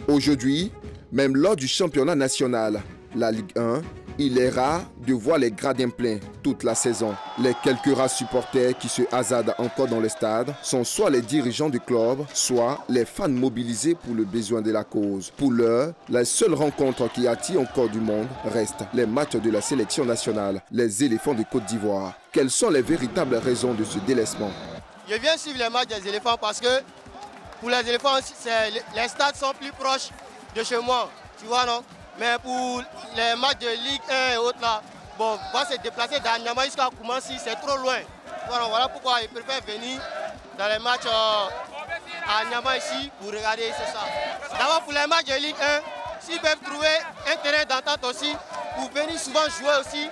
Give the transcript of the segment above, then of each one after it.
Aujourd'hui, même lors du championnat national, la Ligue 1, il est rare de voir les gradins pleins toute la saison. Les quelques rares supporters qui se hasardent encore dans le stade sont soit les dirigeants du club, soit les fans mobilisés pour le besoin de la cause. Pour l'heure, la seule rencontre qui attire encore du monde reste les matchs de la sélection nationale, les éléphants de Côte d'Ivoire. Quelles sont les véritables raisons de ce délaissement? Je viens suivre les matchs des éléphants parce que pour les éléphants, les stades sont plus proches de chez moi, tu vois, non? Mais pour les matchs de Ligue 1 et autres là, bon, va se déplacer d'Anyama jusqu'à Koumassi, c'est trop loin. Voilà pourquoi ils préfèrent venir dans les matchs à Anyama ici pour regarder, c'est ça. D'abord pour les matchs de Ligue 1, s'ils peuvent trouver un terrain d'entente aussi, pour venir souvent jouer aussi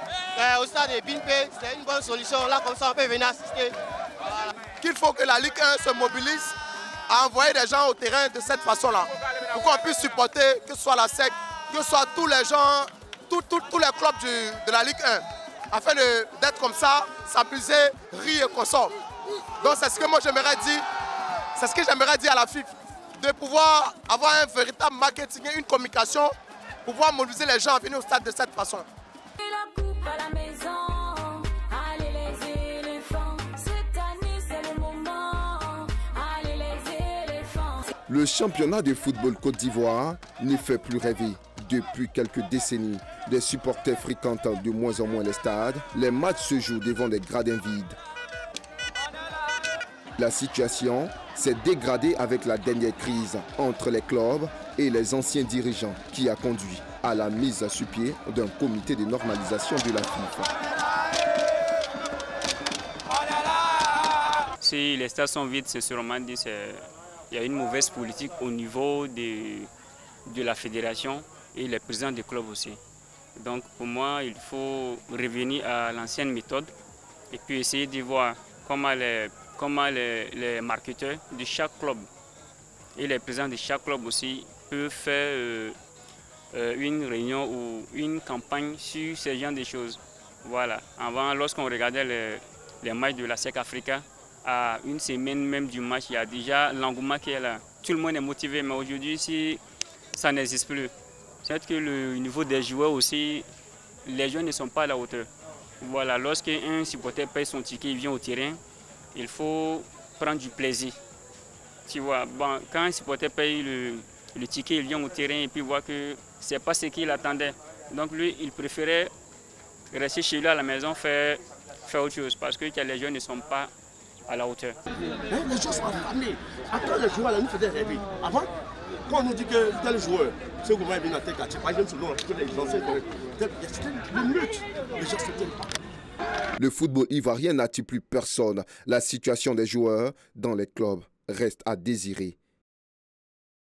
au stade de Binpé, c'est une bonne solution. Là comme ça on peut venir assister. Voilà. Qu'il faut que la Ligue 1 se mobilise à envoyer des gens au terrain de cette façon-là, pour qu'on puisse supporter, que ce soit la SEC, que ce soit tous les gens, tous les clubs de la Ligue 1, afin d'être comme ça, s'amuser, rire et consort. Donc c'est ce que moi j'aimerais dire, c'est ce que j'aimerais dire à la FIFA, de pouvoir avoir un véritable marketing et une communication, pour pouvoir mobiliser les gens à venir au stade de cette façon. Le championnat de football Côte d'Ivoire ne fait plus rêver. Depuis quelques décennies, des supporters fréquentent de moins en moins les stades. Les matchs se jouent devant des gradins vides. La situation s'est dégradée avec la dernière crise entre les clubs et les anciens dirigeants qui a conduit à la mise sur pied d'un comité de normalisation de la FIFA. Si les stades sont vides, c'est sûrement dit qu'il y a une mauvaise politique au niveau de la fédération et les présidents des clubs aussi. Donc pour moi, il faut revenir à l'ancienne méthode et puis essayer de voir comment les marketeurs de chaque club et les présidents de chaque club aussi peuvent faire une réunion ou une campagne sur ce genre de choses. Voilà. Avant, lorsqu'on regardait les matchs de la SEC Africa, à une semaine même du match, il y a déjà l'engouement qui est là. Tout le monde est motivé, mais aujourd'hui, si ça n'existe plus. C'est que le niveau des joueurs aussi, les joueurs ne sont pas à la hauteur. Voilà, lorsqu'un supporter paye son ticket, il vient au terrain, il faut prendre du plaisir. Tu vois, bon, quand un supporter paye le ticket, il vient au terrain et puis voit que ce n'est pas ce qu'il attendait. Donc lui, il préférait rester chez lui à la maison, faire autre chose, parce que les joueurs ne sont pas à la hauteur. Les joueurs sont affamés. Après, les joueurs, nous faisaient rêver. Avant, quand on nous dit que tel joueur, ce gouvernement vient à tel quartier, par exemple, les anciens, c'était le meute. Les gens se tiennent pas. Le football ivoirien n'attire plus personne. La situation des joueurs dans les clubs reste à désirer.